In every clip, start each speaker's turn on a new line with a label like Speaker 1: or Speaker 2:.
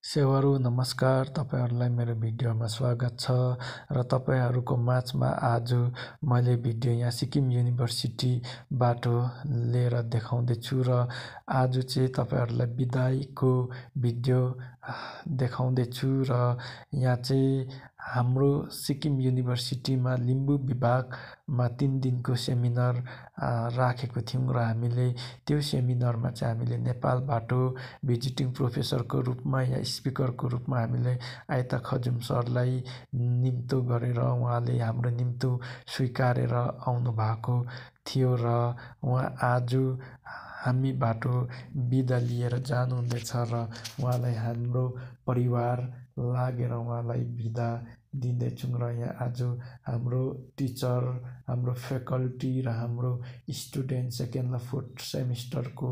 Speaker 1: सेवारु नमस्कार, तपाईहरुलाई मेरो भिडियोमा स्वागत छ र तपाईहरुको माझमा आज मैले भिडियो यहाँ सिक्किम युनिभर्सिटीबाट लिएर देखाउँदै छु र आज चाहिँ तपाईहरुलाई बिदाईको भिडियो देखाउँदै छु र यहाँ चाहिँ हाम्रो सिक्किम युनिभर्सिटीमा लिम्बू विभागमा 3 दिनको सेमिनार राखेको थियौं र हामीले त्यो सेमिनारमा चाहिँ हामीले नेपालबाट भिजिटिङ प्रोफेसरको रूपमा या स्पिकरको रूपमा हामीले आयता खजुम सरलाई निम्तो गरेर उहाँले हाम्रो निम्तो स्वीकारेर आउनु भएको थियो र उहाँ आज हामीबाट बिदा लिएर जानुहुँदैछ र उहाँलाई हाम्रो परिवार लागेर उहाँलाई बिदा दिँदैछौँ र यहाँ आज हाम्रो टिचर, हाम्रो फ्याकल्टी र हाम्रो स्टुडेन्ट सेकेन्ड र फोर्थ सेमिस्टरको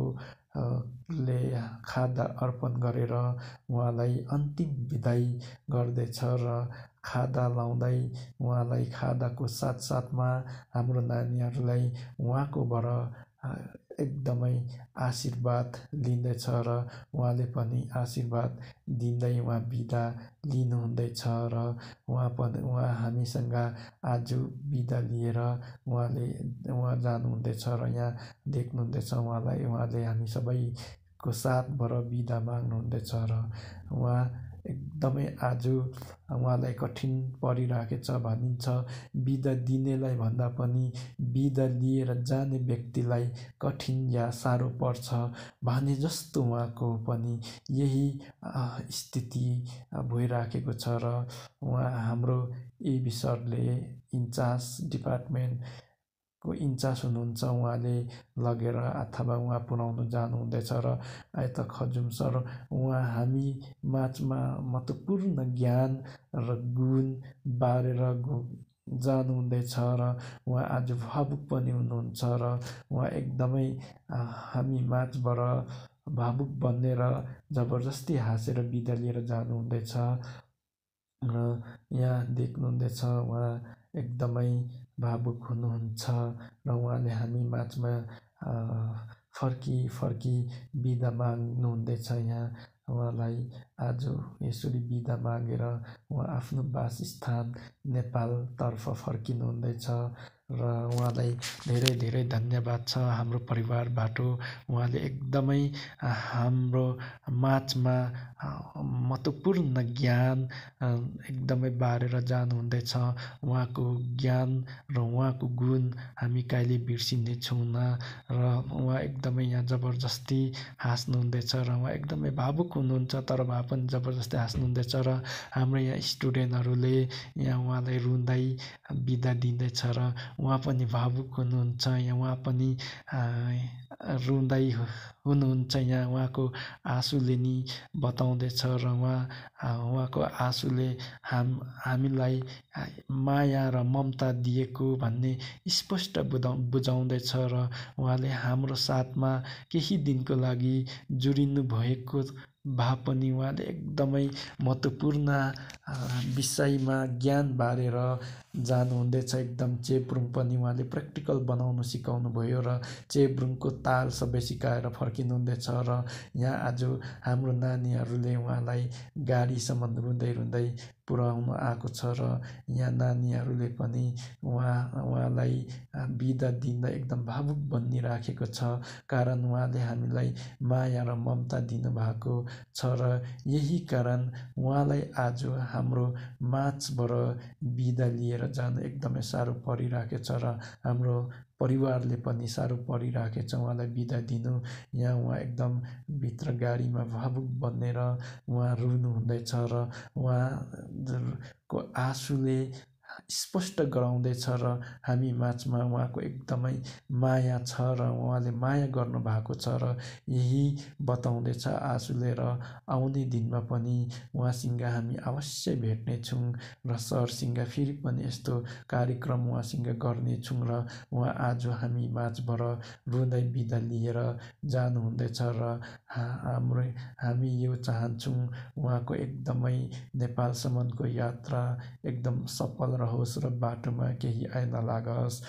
Speaker 1: ले खादा अर्पण गरेर उहाँलाई अन्तिम बिदाई गर्दैछ र खादा लाउँदै उहाँलाई खादाको साथसाथमा हाम्रो नानीहरूलाई उहाँकोबाट एकदमै आशीर्वाद लिँदैछ र उहाँले पनि आशीर्वाद दिँदै उहाँ बिदा लिनुहुँदैछ र उहाँ हामीसँग आज बिदा लिएर उहाँ जानुहुँदैछ र यहाँ देख्नुहुँदैछ उहाँले हामी सबैको साथबाट बिदा माग्नुहुँदैछ र उहाँ एकदमै आज उहाँलाई कठिन परिराखेछ भनिन्छ। बिदा दिनेलाई भन्दा पनि बिदा लिएर जाने व्यक्तिलाई कठिन या साह्रो पर्छ भने जस्तो उहाँको पनि यही स्थिति भइराखेको छ र उहाँ हाम्रो एबी सरले इन्चार्ज डिपार्टमेन्टको इन्चार्ज हुनुहुन्छ। उहाँले लगेर अथवा उहाँ पुर्याउनु जानुहुँदैछ र आयता खजुम सर उहाँ हामी माझमा महत्त्वपूर्ण ज्ञान र गुण बारेर जानुहुँदैछ र उहाँ आज भावुक पनि हुनुहुन्छ र उहाँ एकदमै हामी माझबाट भावुक बनेर जबरजस्ती हाँसेर बिदा लिएर जानुहुँदैछ र यहाँ देख्नुहुँदैछ उहाँ एकदमै भावुक हुनुहुन्छ र उहाँले हामी माझमा फर्की बिदा माग्नुहुँदैछ। यहाँ उहाँलाई आज यसरी बिदा मागेर उहाँ आफ्नो वासस्थान नेपालतर्फ फर्किनुहुँदैछ र उहाँलाई धेरै धेरै धन्यवाद छ हाम्रो परिवारबाट। उहाँले एकदमै हाम्रो माझमा महत्त्वपूर्ण ज्ञान एकदमै बारेर जानुहुँदैछ। उहाँको ज्ञान र उहाँको गुण हामी कहिले बिर्सिने छैनौँ र उहाँ एकदमै यहाँ जबरजस्ती हाँस्नुहुँदैछ र उहाँ एकदमै भावुक हुनुहुन्छ तर भए पनि जबरजस्ती हाँस्नुहुँदैछ र हाम्रो यहाँ स्टुडेन्टहरूले यहाँ उहाँलाई रुँदै बिदा दिँदैछ र उहाँ पनि भावुक हुनुहुन्छ। यहाँ उहाँ पनि रुँदै हुनुहुन्छ। यहाँ उहाँको आँसुले नि बताउँदैछ र उहाँको आँसुले हामीलाई माया र ममता दिएको भन्ने स्पष्ट बुझाउँदैछ र उहाँले हाम्रो साथमा केही दिनको लागि जोडिनु भएको भए पनि उहाँले एकदमै महत्त्वपूर्ण विषयमा ज्ञान बारेर जानुहुँदैछ। एकदम चेब्रुङ पनि उहाँले प्र्याक्टिकल बनाउनु सिकाउनु भयो र चेब्रुङको ताल सबै सिकाएर फर्किनुहुँदैछ र यहाँ आज हाम्रो नानीहरूले उहाँलाई गाडीसम्म रुँदै पुर्याउनु आएको छ र यहाँ नानीहरूले पनि उहाँलाई बिदा दिँदा एकदम भावुक बनिराखेको छ कारण उहाँले हामीलाई माया र ममता दिनुभएको छ र यही कारण उहाँलाई आज हाम्रो माझबाट बिदा लिएर जानु एकदमै साह्रो परिराखेको छ र हाम्रो परिवारले पनि साह्रो परिराखेको छ उहाँलाई बिदा दिनु। यहाँ उहाँ एकदम भित्र गाडीमा भावुक बनेर उहाँ रुनुहुँदैछ र उहाँको आँसुले स्पष्ट गराउँदैछ र हामी माझमा उहाँको एकदमै माया छ र उहाँले माया गर्नुभएको छ र यही बताउँदैछ आँसुले र आउने दिनमा पनि उहाँसँग हामी अवश्य भेट्नेछौँ र सरसँग फेरि पनि यस्तो कार्यक्रम उहाँसँग गर्नेछौँ र उहाँ आज हामी माझबाट रुँदै बिदा लिएर जानुहुँदैछ र हामी यो चाहन्छौँ उहाँको एकदमै नेपालसम्मको यात्रा एकदम सफल रहोस् र बाटोमा केही नलागोस्